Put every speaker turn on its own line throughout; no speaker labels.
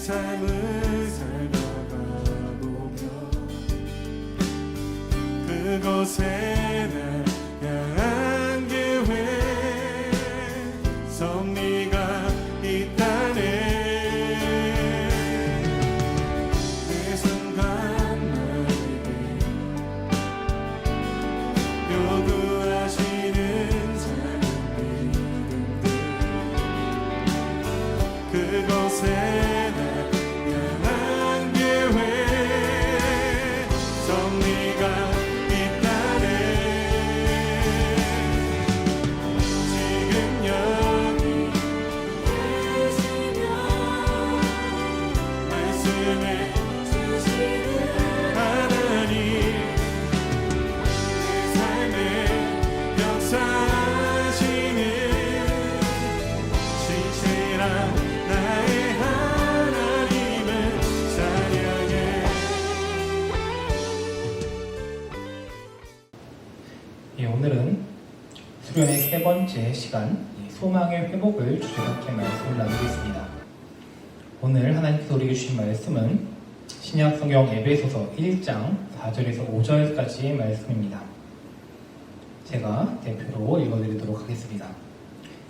삶을 살다가 보면 그곳에 날 향한 계획 섭리가 있다네. 매 순간 나에게 요구하시는 삶의 믿음들 그곳에 날 향한 계획 섭리가 있다네. 지금 여기 계시며 말씀해 주시는 하나님 내 삶에 역사하시는 신실한 나의 하나님을 찬양해.
오늘은 수련의 세 번째 시간 소망의 회복을 주제로 함께 말씀을 나누겠습니다. 오늘 하나님께서 우리에게 주신 말씀은 신약성경 에베소서 1장 4절에서 5절까지의 말씀입니다. 제가 대표로 읽어드리도록 하겠습니다.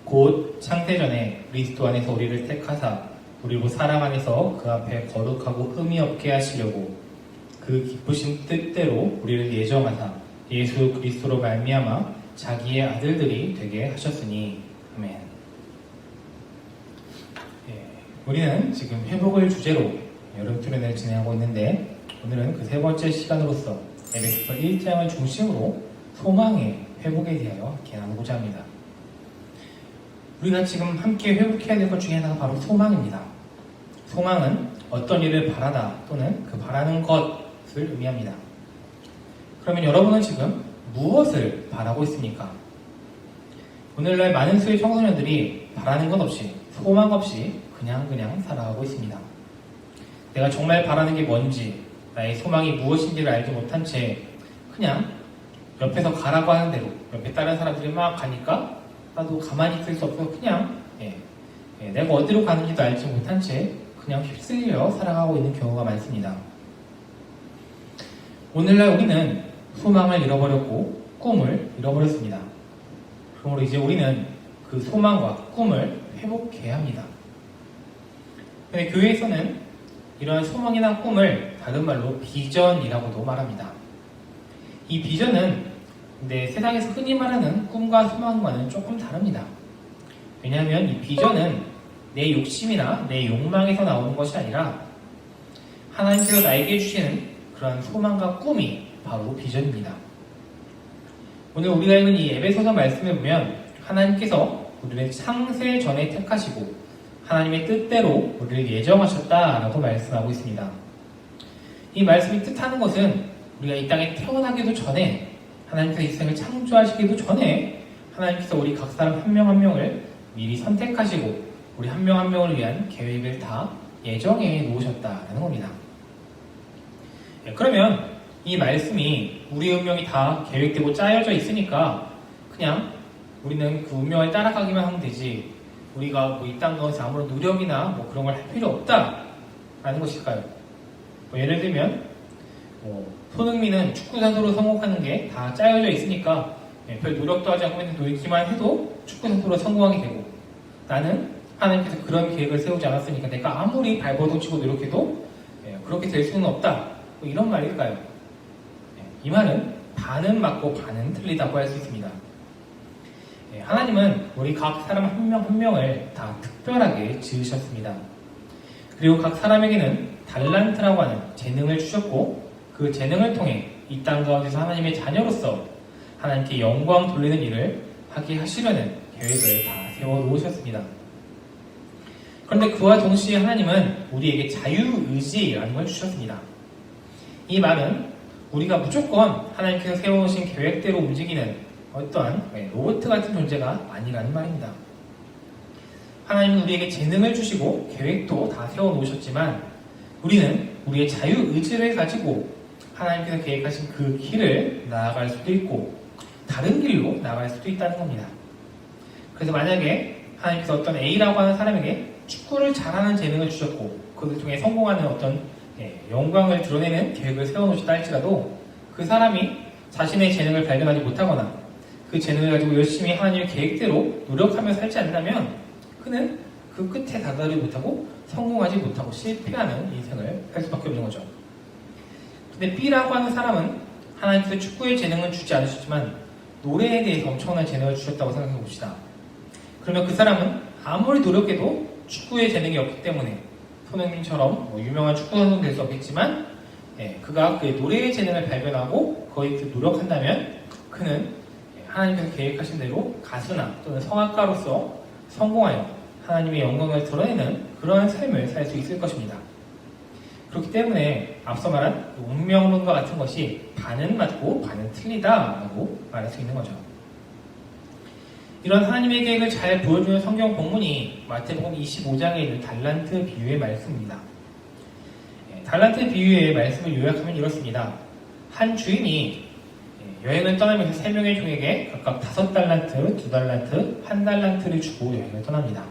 곧 창세전에 그리스도 안에서 우리를 택하사 우리로 사랑 안에서 그 앞에 거룩하고 흠이 없게 하시려고 그 기쁘신 뜻대로 우리를 예정하사 예수 그리스도로 말미암아 자기의 아들들이 되게 하셨으니 아멘. 우리는 지금 회복을 주제로 여름 수련을 진행하고 있는데 오늘은 그 세 번째 시간으로서 에베소서 1장을 중심으로 소망의 회복에 대하여 이렇게 나누고자 합니다. 우리가 지금 함께 회복해야 될 것 중에 하나가 바로 소망입니다. 소망은 어떤 일을 바라다 또는 그 바라는 것을 의미합니다. 그러면 여러분은 지금 무엇을 바라고 있습니까? 오늘날 많은 수의 청소년들이 바라는 것 없이 소망 없이 그냥 살아가고 있습니다. 내가 정말 바라는 게 뭔지 나의 소망이 무엇인지를 알지 못한 채 그냥 옆에서 가라고 하는 대로 옆에 다른 사람들이 막 가니까 나도 가만히 있을 수 없어서 그냥 내가 어디로 가는지도 알지 못한 채 그냥 휩쓸려 살아가고 있는 경우가 많습니다. 오늘날 우리는 소망을 잃어버렸고 꿈을 잃어버렸습니다. 그러므로 이제 우리는 그 소망과 꿈을 회복해야 합니다. 근데 교회에서는 이러한 소망이나 꿈을 다른 말로 비전이라고도 말합니다. 이 비전은 근데 세상에서 흔히 말하는 꿈과 소망과는 조금 다릅니다. 왜냐하면 이 비전은 내 욕심이나 내 욕망에서 나오는 것이 아니라 하나님께서 나에게 주시는 그런 소망과 꿈이 바로 비전입니다. 오늘 우리가 읽은 이 에베소서 말씀에 보면 하나님께서 우리를 창세 전에 택하시고 하나님의 뜻대로 우리를 예정하셨다라고 말씀하고 있습니다. 이 말씀이 뜻하는 것은 우리가 이 땅에 태어나기도 전에 하나님께서 이 세상을 창조하시기도 전에 하나님께서 우리 각 사람 한 명 한 명을 미리 선택하시고 우리 한 명 한 명을 위한 계획을 다 예정해 놓으셨다라는 겁니다. 그러면 이 말씀이 우리의 운명이 다 계획되고 짜여져 있으니까 그냥 우리는 그 운명을 따라가기만 하면 되지 우리가 이 땅 가운데서 아무런 노력이나 그런 걸 할 필요 없다라는 것일까요? 예를 들면 손흥민은 축구 선수로 성공하는 게 다 짜여져 있으니까 별 노력도 하지 않고 그냥 놀기만 해도 축구 선수로 성공하게 되고 나는 하나님께서 그런 계획을 세우지 않았으니까 내가 아무리 발버둥치고 노력해도 그렇게 될 수는 없다. 이런 말일까요? 이 말은 반은 맞고 반은 틀리다고 할 수 있습니다. 하나님은 우리 각 사람 한 명 한 명을 다 특별하게 지으셨습니다. 그리고 각 사람에게는 달란트라고 하는 재능을 주셨고 그 재능을 통해 이 땅 가운데서 하나님의 자녀로서 하나님께 영광 돌리는 일을 하게 하시려는 계획을 다 세워놓으셨습니다. 그런데 그와 동시에 하나님은 우리에게 자유의지라는 걸 주셨습니다. 이 말은 우리가 무조건 하나님께서 세워놓으신 계획대로 움직이는 어떠한 로봇 같은 존재가 아니라는 말입니다. 하나님은 우리에게 재능을 주시고 계획도 다 세워놓으셨지만 우리는 우리의 자유의지를 가지고 하나님께서 계획하신 그 길을 나아갈 수도 있고 다른 길로 나아갈 수도 있다는 겁니다. 그래서 만약에 하나님께서 어떤 A라고 하는 사람에게 축구를 잘하는 재능을 주셨고 그것을 통해 성공하는 어떤 영광을 드러내는 계획을 세워놓으셨다 할지라도 그 사람이 자신의 재능을 발견하지 못하거나 그 재능을 가지고 열심히 하나님의 계획대로 노력하며 살지 않는다면 그는 그 끝에 다다르지 못하고 성공하지 못하고 실패하는 인생을 살 수밖에 없는 거죠. 근데 B라고 하는 사람은 하나님께서 축구의 재능은 주지 않으셨지만 노래에 대해서 엄청난 재능을 주셨다고 생각해 봅시다. 그러면 그 사람은 아무리 노력해도 축구의 재능이 없기 때문에 손흥민처럼 유명한 축구 선수는 될 수 없겠지만 그가 그의 노래의 재능을 발견하고 거기에 노력한다면 그는 하나님께서 계획하신 대로 가수나 또는 성악가로서 성공하여 하나님의 영광을 드러내는 그러한 삶을 살 수 있을 것입니다. 그렇기 때문에 앞서 말한 운명론과 같은 것이 반은 맞고 반은 틀리다라고 말할 수 있는 거죠. 이런 하나님의 계획을 잘 보여주는 성경 본문이 마태복음 25장에 있는 달란트 비유의 말씀입니다. 달란트 비유의 말씀을 요약하면 이렇습니다. 한 주인이 여행을 떠나면서 3명의 종에게 각각 5달란트, 2달란트, 1달란트를 주고 여행을 떠납니다.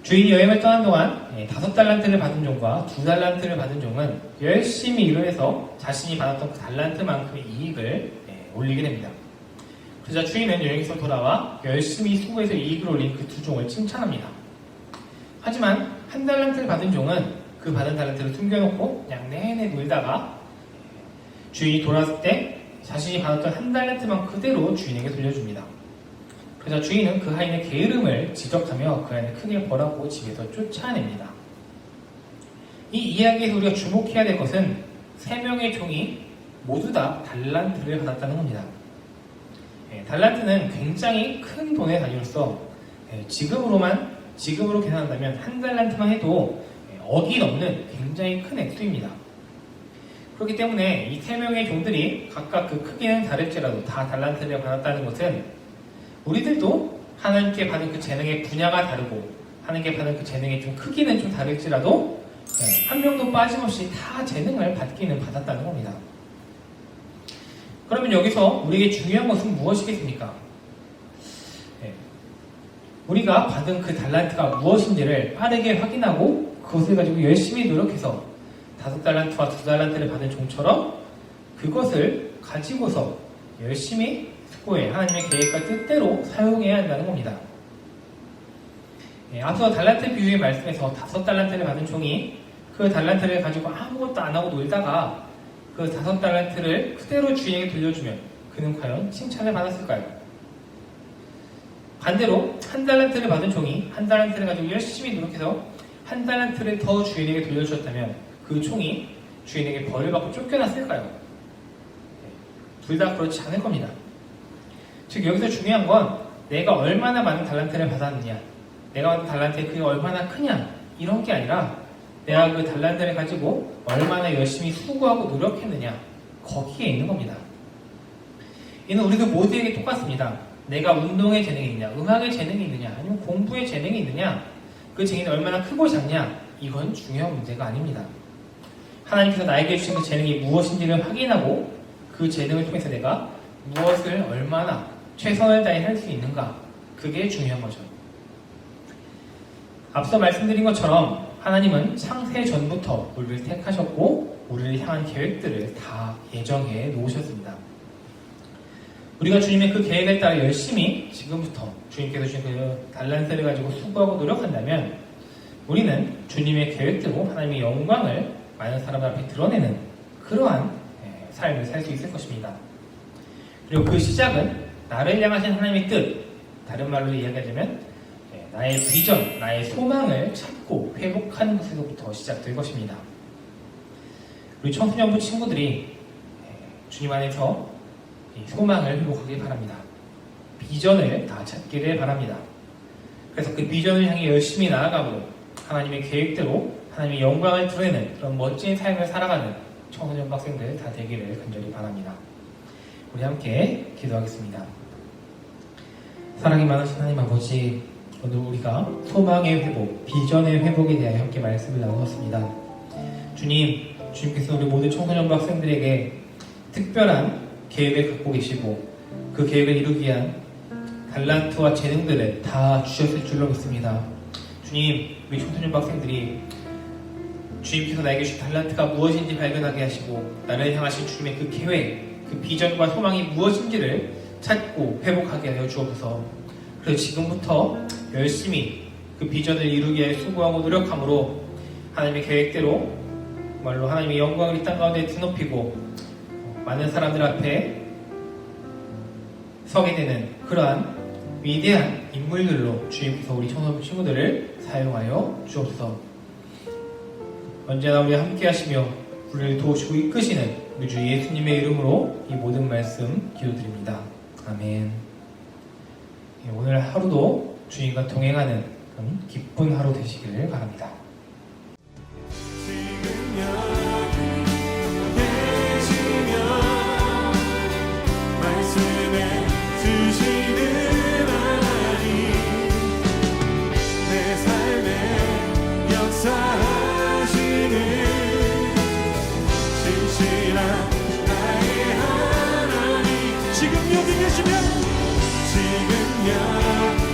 주인이 여행을 떠난 동안 5달란트를 받은 종과 2달란트를 받은 종은 열심히 일을 해서 자신이 받았던 그 달란트만큼의 이익을 올리게 됩니다. 그러자 주인은 여행에서 돌아와 열심히 수고해서 이익을 올린 그 2종을 칭찬합니다. 하지만 1달란트를 받은 종은 그 받은 달란트를 숨겨놓고 그냥 내내 놀다가 주인이 돌아왔을 때 자신이 받았던 1달란트만 그대로 주인에게 돌려줍니다. 그래서 주인은 그 하인의 게으름을 지적하며 그 하인을 크게 벌하고 집에서 쫓아냅니다. 이 이야기에서 우리가 주목해야 될 것은 3명의 종이 모두 다 달란트를 받았다는 겁니다. 달란트는 굉장히 큰 돈의 단위로서 지금으로 계산한다면 1달란트만 해도 억이 넘는 굉장히 큰 액수입니다. 그렇기 때문에 이 3명의 종들이 각각 그 크기는 다를지라도 다 달란트를 받았다는 것은 우리들도 하나님께 받은 그 재능의 분야가 다르고 하나님께 받은 그 재능의 좀 크기는 좀 다를지라도 한 명도 빠짐없이 다 재능을 받기는 받았다는 겁니다. 그러면 여기서 우리에게 중요한 것은 무엇이겠습니까? 우리가 받은 그 달란트가 무엇인지를 빠르게 확인하고 그것을 가지고 열심히 노력해서 5달란트와 2달란트를 받은 종처럼 그것을 가지고서 열심히 수고해 하나님의 계획과 뜻대로 사용해야 한다는 겁니다. 앞서 달란트 비유의 말씀에서 5달란트를 받은 종이 그 달란트를 가지고 아무것도 안 하고 놀다가 그 5달란트를 그대로 주인에게 돌려주면 그는 과연 칭찬을 받았을까요? 반대로 1달란트를 받은 종이 1달란트를 가지고 열심히 노력해서 1달란트를 더 주인에게 돌려주었다면 그 종이 주인에게 벌을 받고 쫓겨났을까요? 둘 다 그렇지 않을 겁니다. 즉 여기서 중요한 건 내가 얼마나 많은 달란트를 받았느냐, 내가 받은 달란트의 크기가 얼마나 크냐 이런 게 아니라 내가 그 달란트를 가지고 얼마나 열심히 수고하고 노력했느냐 거기에 있는 겁니다. 이는 우리들 모두에게 똑같습니다. 내가 운동에 재능이 있느냐, 음악에 재능이 있느냐, 아니면 공부에 재능이 있느냐, 그 재능이 얼마나 크고 작냐 이건 중요한 문제가 아닙니다. 하나님께서 나에게 주신 그 재능이 무엇인지를 확인하고 그 재능을 통해서 내가 무엇을 얼마나 최선을 다해 할 수 있는가 그게 중요한 거죠. 앞서 말씀드린 것처럼 하나님은 창세 전부터 우리를 택하셨고 우리를 향한 계획들을 다 예정해 놓으셨습니다. 우리가 주님의 그 계획에 따라 열심히 지금부터 주님께서 주신 그 달란트를 가지고 수고하고 노력한다면 우리는 주님의 계획대로 하나님의 영광을 많은 사람들 앞에 드러내는 그러한 삶을 살 수 있을 것입니다. 그리고 그 시작은 나를 향하신 하나님의 뜻, 다른 말로 이야기하자면 나의 비전, 나의 소망을 찾고 회복하는 것에서부터 시작될 것입니다. 우리 청소년부 친구들이 주님 안에서 소망을 회복하길 바랍니다. 비전을 다 찾기를 바랍니다. 그래서 그 비전을 향해 열심히 나아가고 하나님의 계획대로 하나님의 영광을 드러내는 그런 멋진 삶을 살아가는 청소년 학생들 다 되기를 간절히 바랍니다. 우리 함께 기도하겠습니다. 사랑이 많으신 하나님 아버지, 오늘 우리가 소망의 회복, 비전의 회복에 대하여 함께 말씀을 나누었습니다. 주님께서 우리 모든 청소년부 학생들에게 특별한 계획을 갖고 계시고 그 계획을 이루기 위한 달란트와 재능들을 다 주셨을 줄로 믿습니다. 주님, 우리 청소년부 학생들이 주님께서 나에게 주신 달란트가 무엇인지 발견하게 하시고 나를 향하신 주님의 그 계획, 그 비전과 소망이 무엇인지를 찾고 회복하게 하여 주옵소서. 그래서 지금부터 열심히 그 비전을 이루기 위해 수고하고 노력함으로 하나님의 계획대로 정말로 하나님의 영광을 이 땅 가운데 드높이고 많은 사람들 앞에 서게 되는 그러한 위대한 인물들로 주님께서 우리 청소년 친구들을 사용하여 주옵소서. 언제나 우리와 함께 하시며 우리를 도우시고 이끄시는 우리 주 예수님의 이름으로 이 모든 말씀 기도드립니다. 아멘. 오늘 하루도 주님과 동행하는 기쁜 하루 되시기를 바랍니다.
지금 여기 계시며 말씀해 주시는 하나님 내 삶에 역사하시는 진실한 나의 하나님 지금 여기 계시면 지금 여기